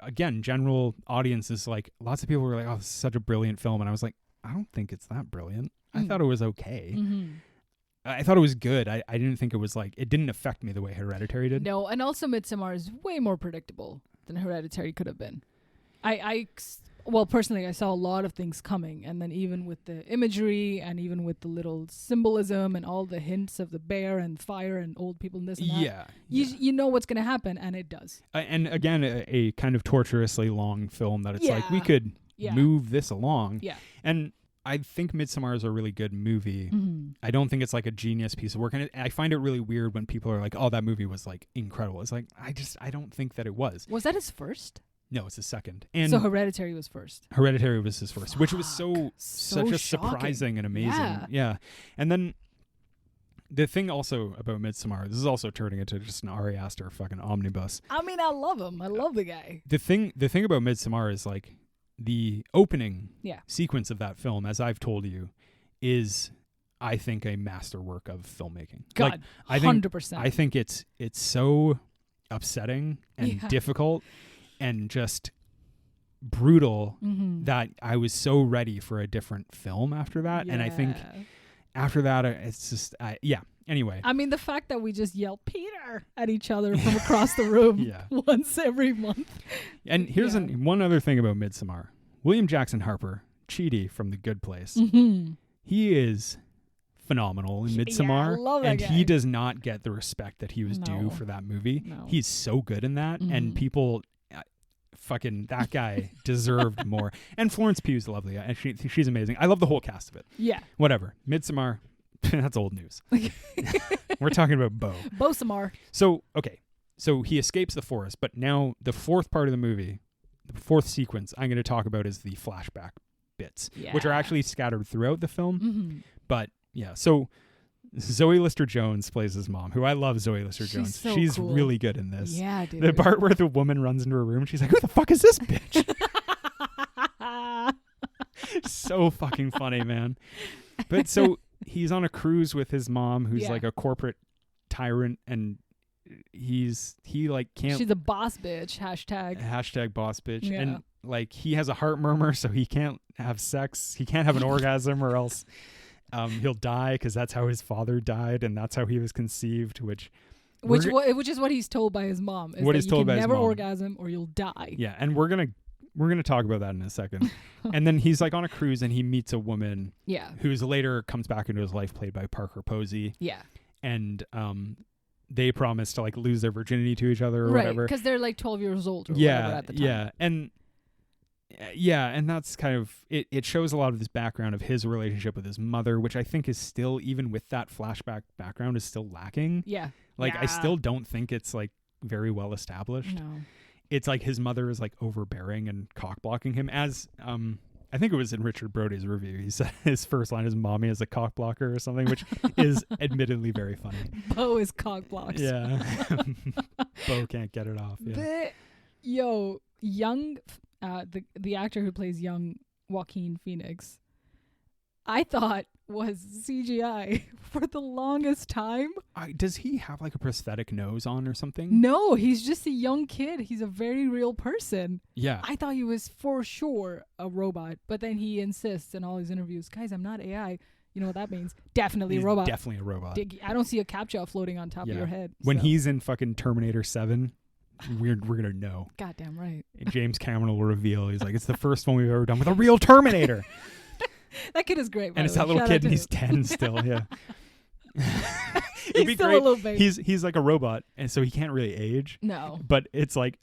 again, general audiences, like, lots of people were like, oh, this is such a brilliant film. And I was like, I don't think it's that brilliant. I thought it was okay. Mm-hmm. I thought it was good. I didn't think it was like, it didn't affect me the way Hereditary did. No, and also Midsommar is way more predictable than Hereditary could have been. Well, personally, I saw a lot of things coming, and then even with the imagery and even with the little symbolism and all the hints of the bear and fire and old people and this and that, Yeah. you know what's going to happen, and it does. And again, a kind of torturously long film that it's like, we could move this along. Yeah. And I think Midsommar is a really good movie. Mm-hmm. I don't think it's like a genius piece of work. And I find it really weird when people are like, oh, that movie was like incredible. It's like, I don't think that it was. Was that his first? No, it's his second. And So Hereditary was first. Hereditary was his first, which was such a shocking. surprising and amazing. Yeah. And then the thing also about Midsommar, this is also turning into just an Ari Aster fucking omnibus. I mean, I love him. I love the guy. The thing about Midsommar is, like, the opening Yeah. sequence of that film, as I've told you, is, I think, a masterwork of filmmaking. God, like, 100%. I think it's so upsetting and Yeah. difficult and just brutal Mm-hmm. that I was so ready for a different film after that. And I think after that, it's just, anyway. I mean, the fact that we just yell Peter at each other from across the room Yeah. once every month. And here's one other thing about Midsommar. William Jackson Harper, Chidi from The Good Place, Mm-hmm. he is phenomenal in Midsommar. I love that and guy. he does not get the respect that he was due No. for that movie. No. He's so good in that. Mhm. And people, fucking, that guy deserved more. And Florence Pugh's lovely. And she's amazing. I love the whole cast of it. Yeah. Whatever. Midsommar, that's old news. We're talking about Beau. Beausamar. So, okay. So he escapes the forest, but now the fourth part of the movie, the fourth sequence I'm going to talk about is the flashback bits, which are Yeah. actually scattered throughout the film. Mm-hmm. But yeah, so Zoe Lister-Jones plays his mom, who I love. Zoe Lister-Jones. so She's cool. really good in this. Yeah, dude. The part where the woman runs into her room, she's like, who the fuck is this bitch? So fucking funny, man. But so he's on a cruise with his mom, who's Yeah. like a corporate tyrant, and he like can't She's a boss bitch. Hashtag. #boss bitch. Yeah. And like he has a heart murmur, so he can't have sex. He can't have an orgasm, or else he'll die, because that's how his father died, and that's how he was conceived. Which Which is what he's told by his mom. Is What that he's you told can by his never mom. orgasm or you'll die. yeah, and we're gonna talk about that in a second. And then he's like on a cruise, and he meets a woman Yeah. who's later comes back into his life, played by Parker Posey, Yeah. and they promise to like lose their virginity to each other or Right. whatever. Because they're like 12 years old or whatever at the time. And that's kind of it shows a lot of this background of his relationship with his mother, which I think is still, even with that flashback background, is still lacking. Yeah. Like Yeah. I still don't think it's like very well established. No. It's like his mother is like overbearing and cock blocking him, as I think it was in Richard Brody's review. He said his first line is "Mommy is a cock blocker" or something, which is admittedly very funny. Beau is cock blocks. Yeah. Beau can't get it off. Yeah. The actor who plays young Joaquin Phoenix, I thought was CGI for the longest time. Does he have like a prosthetic nose on or something? No, he's just a young kid. He's a very real person. Yeah. I thought he was for sure a robot, but then he insists in all his interviews, guys, I'm not AI. You know what that means? Definitely He's a robot. Definitely a robot. I don't see a captcha floating on top of your head. When so. he's in fucking Terminator 7, we're gonna know. Goddamn right. James Cameron will reveal. He's like, it's the first one we've ever done with a real Terminator. That kid is great. And it's that little kid, and he's 10 still. Yeah. It'd be still great. A little baby. He's like a robot, and so he can't really age. No. But it's like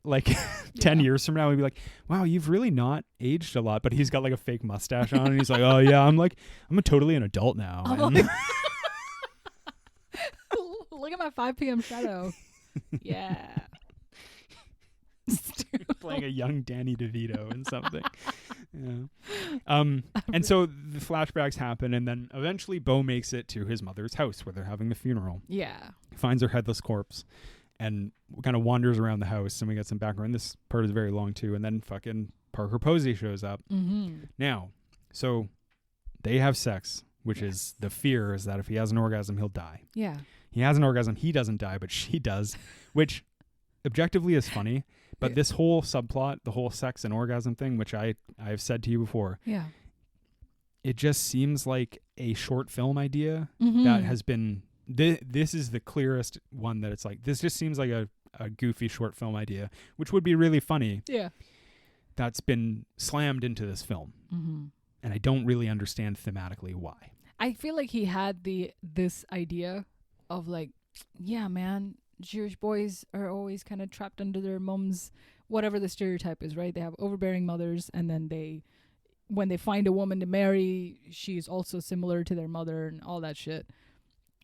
10 years from now, we'd be like, wow, you've really not aged a lot. But he's got like a fake mustache on, and he's like, oh yeah, I'm totally an adult now. Look at my 5 p.m. shadow. Yeah. Playing a young Danny DeVito and something. Yeah. And so the flashbacks happen, and then eventually Beau makes it to his mother's house where they're having the funeral. Yeah. Finds her headless corpse and kind of wanders around the house, and we get some background. This part is very long too, and then fucking Parker Posey shows up. Mm-hmm. Now, so they have sex, which is the fear is that if he has an orgasm, he'll die. Yeah. He has an orgasm, he doesn't die, but she does, which objectively is funny. But this whole subplot, the whole sex and orgasm thing, which I've said to you before, it just seems like a short film idea that has been. This is the clearest one that it's like. This just seems like a goofy short film idea, which would be really funny. Yeah, that's been slammed into this film, and I don't really understand thematically why. I feel like he had this idea of like, yeah, man. Jewish boys are always kind of trapped under their mums, whatever the stereotype is, right? They have overbearing mothers, and then when they find a woman to marry, she's also similar to their mother and all that shit.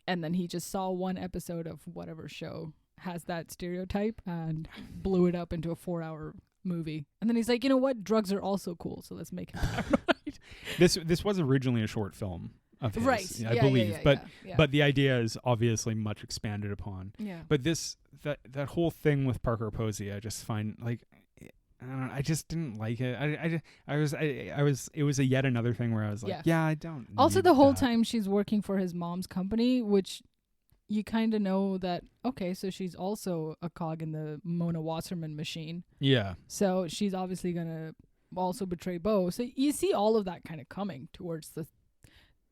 And then he just saw one episode of whatever show has that stereotype and blew it up into a 4-hour movie. And then he's like, you know what? Drugs are also cool, so let's make it paranoid. This was originally a short film. Of his, right, I believe, but the idea is obviously much expanded upon. Yeah, but that whole thing with Parker Posey, I just find like, I don't know, I just didn't like it. It was a yet another thing where I was like, yeah I don't. Also, the whole time she's working for his mom's company, which you kind of know that okay, so she's also a cog in the Mona Wasserman machine. Yeah. So she's obviously gonna also betray Beau. So you see all of that kind of coming towards the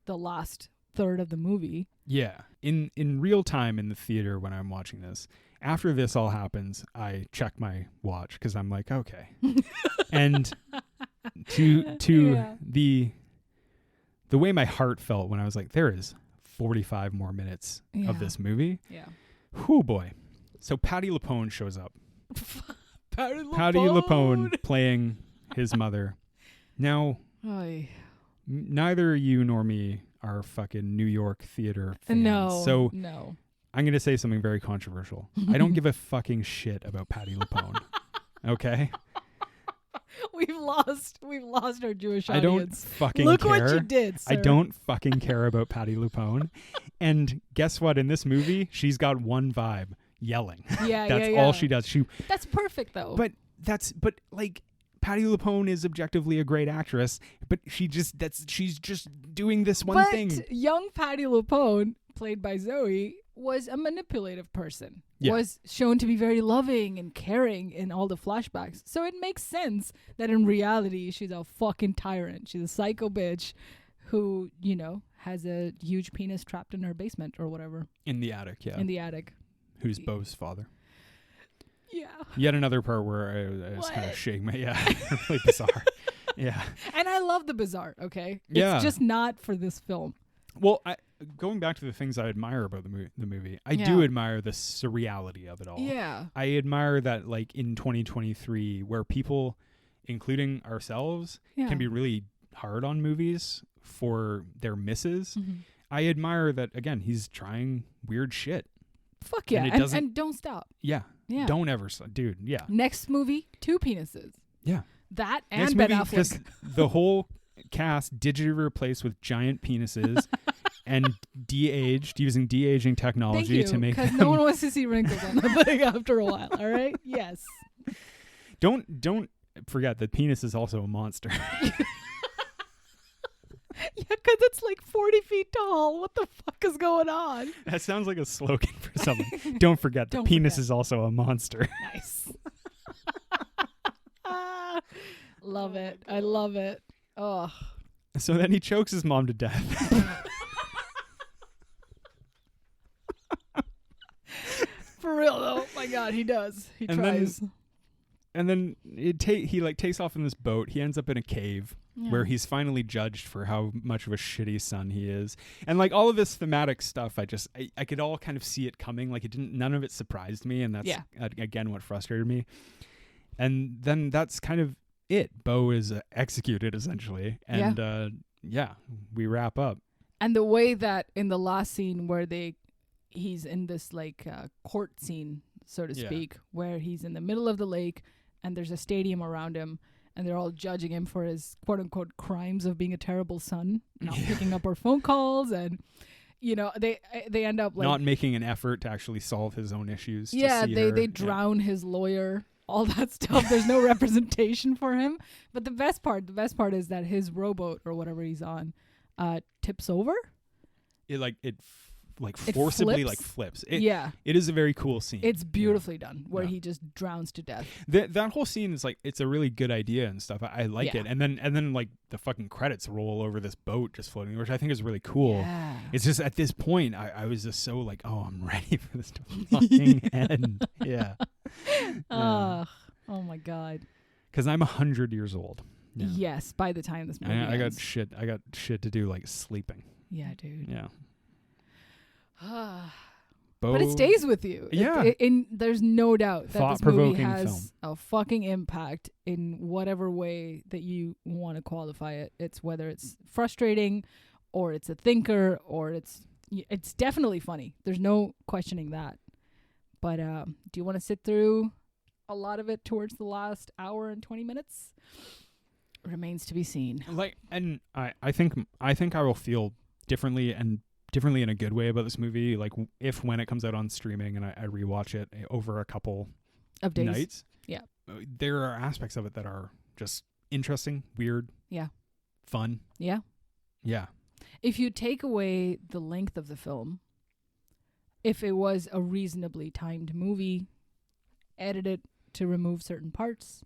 last third of the movie. Yeah. In real time in the theater when I'm watching this, after this all happens, I check my watch because I'm like, okay. And the way my heart felt when I was like, there is 45 more minutes of this movie. Yeah. Whew, boy. So Patti LuPone shows up. Patti LuPone playing his mother. Now, neither you nor me are fucking New York theater fans. No. I'm going to say something very controversial. I don't give a fucking shit about Patti LuPone. Okay? We've lost our Jewish audience. I don't fucking Look care. What you did, sir. I don't fucking care about Patti LuPone. And guess what? In this movie, she's got one vibe: yelling. Yeah, that's all she does. That's perfect, though. But like Patti LuPone is objectively a great actress, but she's just doing this one thing. But young Patti LuPone, played by Zoe, was a manipulative person. Yeah. Was shown to be very loving and caring in all the flashbacks. So it makes sense that in reality she's a fucking tyrant. She's a psycho bitch who, has a huge penis trapped in her basement or whatever. In the attic, yeah. In the attic. Who's Beau's father. Yeah. Yet another part where I was kind of shaking my really bizarre. Yeah. And I love the bizarre, okay? Yeah. It's just not for this film. Well, going back to the things I admire about the movie, I do admire the surreality of it all. Yeah. I admire that, like, in 2023, where people, including ourselves, can be really hard on movies for their misses. Mm-hmm. I admire that, again, he's trying weird shit. Fuck yeah. And don't stop. Yeah. Yeah. Don't ever stop. Dude, yeah. Next movie, 2 penises. Yeah. That and Ben Affleck. The whole cast digitally replaced with giant penises and de-aged using de-aging technology to make because no one wants to see wrinkles on the thing after a while. All right. Yes. Don't forget that penis is also a monster. Yeah, because it's like 40 feet tall. What the fuck is going on? That sounds like a slogan for something. Don't forget that penis is also a monster. Nice. Love it. I love it. Oh. So then he chokes his mom to death. For real though. My God, he does. He tries. And then he takes off in this boat. He ends up in a cave where he's finally judged for how much of a shitty son he is. And like all of this thematic stuff, I could all kind of see it coming. Like none of it surprised me, and that's again what frustrated me. And then that's kind of it. Beau is executed essentially, and we wrap up. And the way that in the last scene where he's in this like court scene, so to speak, where he's in the middle of the lake and there's a stadium around him and they're all judging him for his quote unquote crimes of being a terrible son, not picking up our phone calls, and they end up like not making an effort to actually solve his own issues. They drown his lawyer, all that stuff. There's no representation for him. But the best part is that his rowboat or whatever he's on tips over. It forcibly flips. It is a very cool scene. It's beautifully done where he just drowns to death. That whole scene is it's a really good idea and stuff. I like it. And then like the fucking credits roll over this boat just floating, which I think is really cool. Yeah. It's just at this point I was just so like, oh, I'm ready for this to fucking end. Yeah. Oh my God. Because I'm 100 years old. Yeah. Yes, by the time this movie ends. I got shit to do, like sleeping. Yeah, dude. Yeah. But it stays with you. Yeah. There's no doubt that this movie has film. a fucking impact in whatever way that you want to qualify it. It's whether it's frustrating or it's a thinker or it's definitely funny. There's no questioning that. But do you want to sit through a lot of it towards the last hour and 20 minutes? Remains to be seen. I think I will feel differently in a good way about this movie, like when it comes out on streaming and I rewatch it over a couple of days. Nights. Yeah. There are aspects of it that are just interesting, weird. Yeah. Fun. Yeah. Yeah. If you take away the length of the film, if it was a reasonably timed movie, edited to remove certain parts,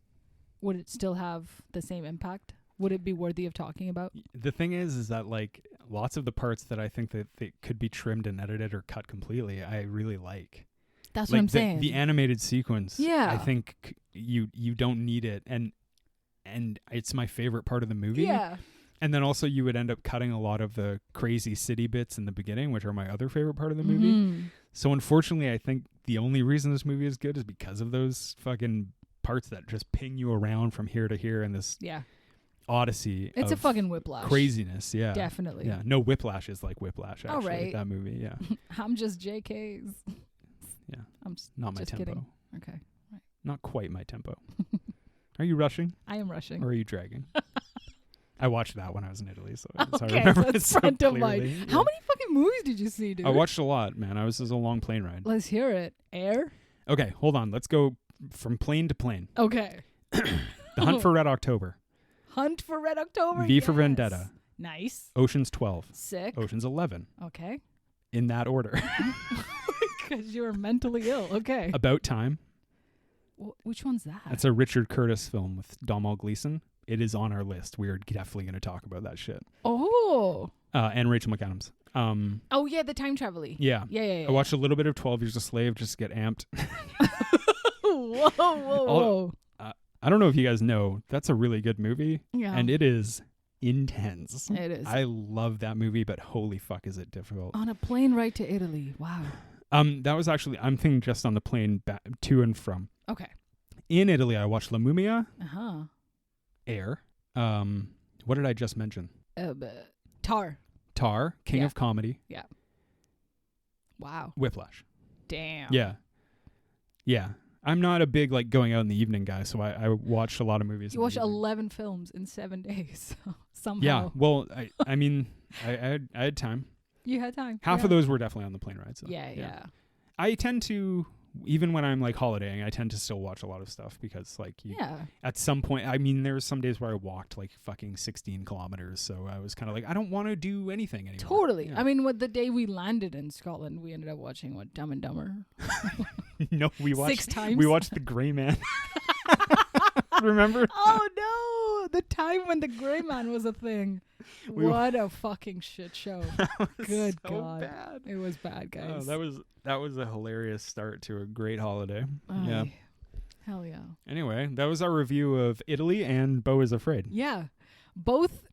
would it still have the same impact? Would it be worthy of talking about? The thing is that like lots of the parts that I think that they could be trimmed and edited or cut completely, I really like. That's what I'm saying. The animated sequence. Yeah. I think you don't need it, and it's my favorite part of the movie. Yeah. And then also you would end up cutting a lot of the crazy city bits in the beginning, which are my other favorite part of the movie. Mm-hmm. So unfortunately, I think the only reason this movie is good is because of those fucking parts that just ping you around from here to here in this odyssey. It's a fucking whiplash. Craziness, yeah. Definitely. Yeah, no Whiplash is like Whiplash, actually. All right. That movie, yeah. I'm just JK's. Yeah. I'm not my just tempo. Kidding. Okay. Right. Not quite my tempo. Are you rushing? I am rushing. Or are you dragging? I watched that when I was in Italy, so I okay, remember so that's front of mind. Yeah. How many fucking movies did you see, dude? I watched a lot, man. It was a long plane ride. Let's hear it. Air? Okay, hold on. Let's go from plane to plane. Okay. The Hunt for Red October. Hunt for Red October? V for Vendetta. Nice. Ocean's 12. Sick. Ocean's 11. Okay. In that order. Because you were mentally ill. Okay. About Time. Which one's that? That's a Richard Curtis film with Domhnall Gleeson. It is on our list. We're definitely going to talk about that shit. Oh. And Rachel McAdams. Oh, yeah, the time travel-y. Yeah. Yeah. I watched a little bit of 12 Years a Slave just to get amped. Whoa. I don't know if you guys know, that's a really good movie. Yeah. And it is intense. It is. I love that movie, but holy fuck is it difficult. On a plane ride to Italy. Wow. That was actually, I'm thinking just on the plane to and from. Okay. In Italy, I watched La Mumia. Uh-huh. Air. What did I just mention? Tar. King of Comedy. Yeah. Wow. Whiplash. Damn. Yeah. I'm not a big like going out in the evening guy, so I watched a lot of movies. You watched 11 films in 7 days. Somehow. Yeah. Well, I mean, I had time. You had time. Half of those were definitely on the plane ride. So Yeah. I tend to, even when I'm like holidaying, I tend to still watch a lot of stuff because like at some point, I mean, there were some days where I walked like fucking 16 kilometers. So I was kind of like, I don't want to do anything anymore. Totally. Yeah. I mean, the day we landed in Scotland, we ended up watching Dumb and Dumber. No, we watched 6 times. We watched The Gray Man. Remember? Oh no, the time when The Gray Man was a thing. What a fucking shit show. Good so God. Bad. It was bad, guys. Oh, that was a hilarious start to a great holiday. Aye. Yeah. Hell yeah. Anyway, that was our review of Italy and Beau is Afraid. Yeah. Both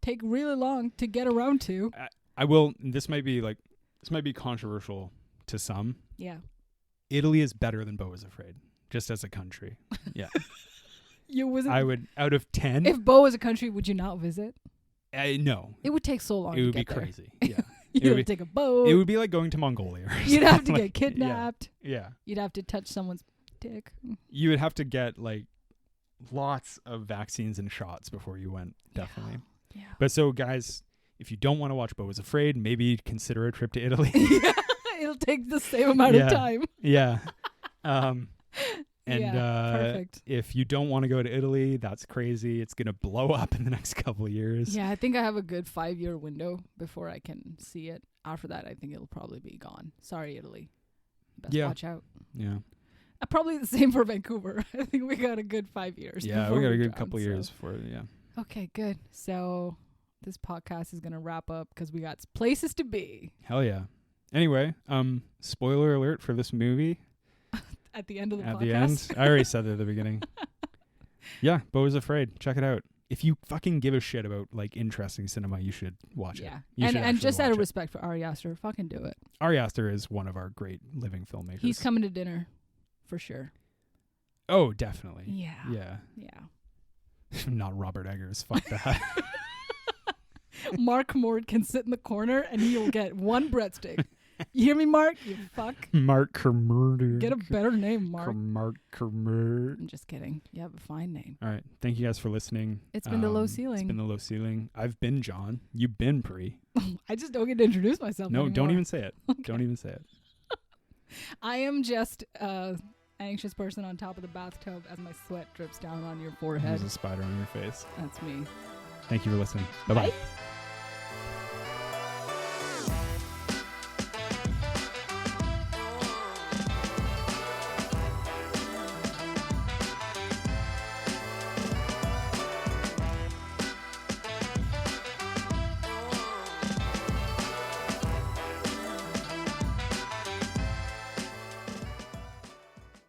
take really long to get around to. I will, this might be controversial to some. Yeah. Italy is better than Beau is Afraid, just as a country. Yeah. I would, out of 10. If Beau was a country, would you not visit? No. It would take so long to It would get be there. crazy. Yeah. You'd have to take a boat. It would be like going to Mongolia. Or You'd have to like, get kidnapped. Yeah. You'd have to touch someone's dick. You would have to get like lots of vaccines and shots before you went, definitely. Yeah. But so guys, if you don't want to watch Beau is Afraid, maybe consider a trip to Italy. Yeah. It'll take the same amount of time. Yeah. Perfect. If you don't want to go to Italy, that's crazy. It's going to blow up in the next couple of years. Yeah, I think I have a good 5-year window before I can see it. After that, I think it'll probably be gone. Sorry, Italy. Best watch out. Yeah. Probably the same for Vancouver. I think we got a good 5 years. Yeah, we got a good couple years for it. Yeah. Okay, good. So this podcast is going to wrap up because we got places to be. Hell yeah. Anyway, spoiler alert for this movie. At the end of the podcast. At the end. I already said it at the beginning. Yeah, Beau is Afraid. Check it out. If you fucking give a shit about like interesting cinema, you should watch it. Yeah. And just out of respect for Ari Aster, fucking do it. Ari Aster is one of our great living filmmakers. He's coming to dinner for sure. Oh, definitely. Yeah. Yeah. Yeah. Not Robert Eggers. Fuck that. Mark Mord can sit in the corner and he'll get one breadstick. You hear me, Mark? You fuck. Mark Kermurder. Get a better name, Mark. Mark Kermurder. I'm just kidding. You have a fine name. All right. Thank you guys for listening. It's been the low ceiling. It's been the low ceiling. I've been John. You've been Pri. I just don't get to introduce myself No, anymore. don't even say it. Okay. Don't even say it. I am just an anxious person on top of the bathtub as my sweat drips down on your forehead. There's a spider on your face. That's me. Thank you for listening. Bye-bye. Bye.